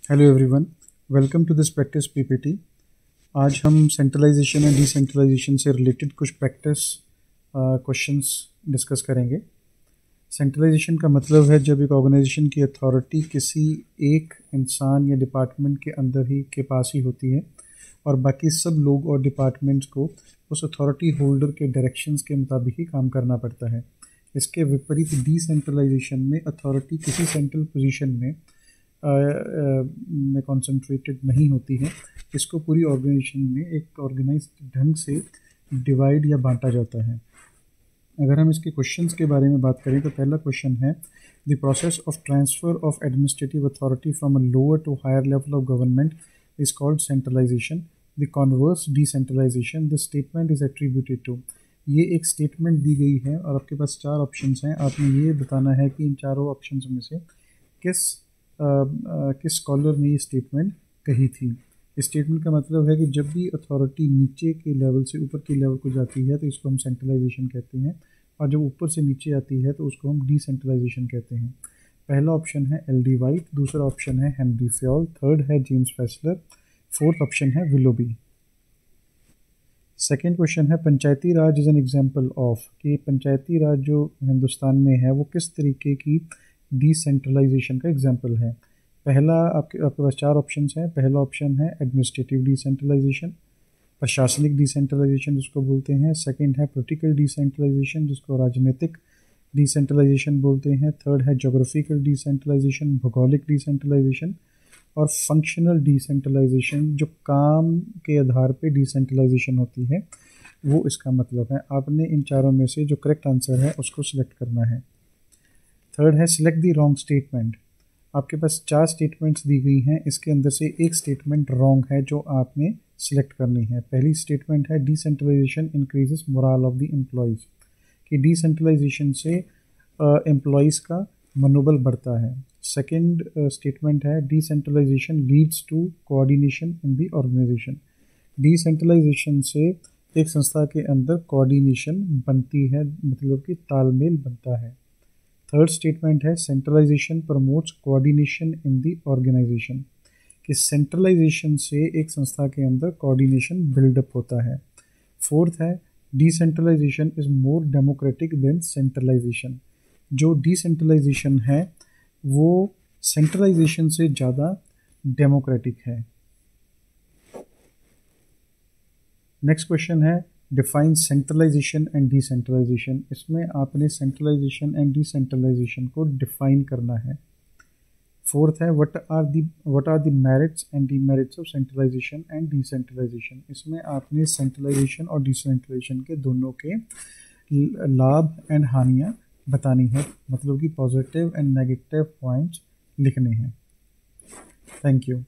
Hello everyone, welcome to this practice PPT. आज हम centralization and decentralization से related कुछ प्रैक्टिस क्वेश्चंस डिस्कस करेंगे। सेंट्रलाइजेशन का मतलब है जब एक ऑर्गेनाइजेशन की अथॉरिटी किसी एक इंसान या डिपार्टमेंट के अंदर ही के पास ही होती है और बाकी सब लोग और डिपार्टमेंट्स को उस अथॉरिटी होल्डर के डायरेक्शंस के मुताबिक ही काम करना पड़ता है। इसके विपरीत डिसेंट्रलाइजेशन में अथॉरिटी किसी सेंट्रल पोजीशन में कॉन्सेंट्रेटेड नहीं होती है। इसको पूरी ऑर्गेनाइजेशन में एक ऑर्गेनाइज्ड ढंग से डिवाइड या बांटा जाता है। अगर हम इसके क्वेश्चंस के बारे में बात करें तो पहला क्वेश्चन है, the process of transfer of administrative authority from a lower to higher level of government is called centralization. The converse decentralization, the statement is attributed to. ये एक स्टेटमेंट दी गई है और आपके पास 4 ऑप्शंस हैं। आपने ये बताना है कि इन चारों ऑप्शंस में से किस स्कॉलर ने ये स्टेटमेंट कही थी। इस स्टेटमेंट का मतलब है कि जब भी अथॉरिटी नीचे के लेवल से ऊपर के लेवल को जाती है तो इसको हम सेंट्रलाइजेशन कहते हैं, और जब ऊपर से नीचे आती है तो उसको हम डिसेंट्रलाइजेशन कहते हैं। पहला ऑप्शन है एल.डी. वाइट, दूसरा ऑप्शन है हेनरी फ्योल, थर्ड है जेम्स फेसलर, फोर्थ ऑप्शन है विलोबी। सेकेंड क्वेश्चन है, पंचायती राज इज़ एन एग्जाम्पल ऑफ, कि पंचायती राज जो हिंदुस्तान में है वो किस तरीके की डिसेंट्रलाइजेशन का एग्जाम्पल है। पहला आपके पास 4 ऑप्शंस हैं। पहला ऑप्शन है एडमिनिस्ट्रेटिव डिसेंट्रलाइजेशन, प्रशासनिक डिसेंट्रलाइजेशन जिसको बोलते हैं। सेकंड है पॉलिटिकल डिसेंट्रलाइजेशन जिसको राजनीतिक डिसेंट्रलाइजेशन बोलते हैं। थर्ड है जोग्राफिकल डिसेंट्रलाइजेशन, भौगोलिक डिसेंट्रलाइजेशन। और फंक्शनल डिसेंट्रलाइजेशन जो काम के आधार पे डिसेंट्रलाइजेशन होती है, वो इसका मतलब है। आपने इन चारों में से जो करेक्ट आंसर है उसको सिलेक्ट करना है। थर्ड है सिलेक्ट द रॉन्ग स्टेटमेंट। आपके पास 4 स्टेटमेंट्स दी गई हैं, इसके अंदर से एक स्टेटमेंट रॉन्ग है जो आपने सिलेक्ट करनी है। पहली स्टेटमेंट है decentralization increases morale of the employees, कि डिसेंट्रलाइजेशन से एम्प्लॉयज़ का मनोबल बढ़ता है। सेकंड स्टेटमेंट है decentralization leads to coordination in the organization, decentralization से एक संस्था के अंदर कोऑर्डिनेशन बनती है, मतलब कि तालमेल बनता है। थर्ड स्टेटमेंट है centralization promotes coordination in the organization, कि सेंट्रलाइजेशन से एक संस्था के अंदर कोऑर्डिनेशन बिल्डअप होता है। फोर्थ है decentralization is more democratic than centralization, जो डिसेंट्रलाइजेशन है वो सेंट्रलाइजेशन से ज़्यादा डेमोक्रेटिक है। नेक्स्ट क्वेश्चन है डिफाइन सेंट्रलाइजेशन एंड डिसेंट्रलाइजेशन। इसमें आपने सेंट्रलाइजेशन एंड डिसेंट्रलाइजेशन को डिफाइन करना है। फोर्थ है what are the merits and demerits of centralization and decentralization. इसमें आपने सेंट्रलाइजेशन और डिसेंट्रलाइजेशन के दोनों के लाभ एंड हानियाँ बतानी है, मतलब कि पॉजिटिव एंड नेगेटिव पॉइंट्स लिखने हैं। Thank you.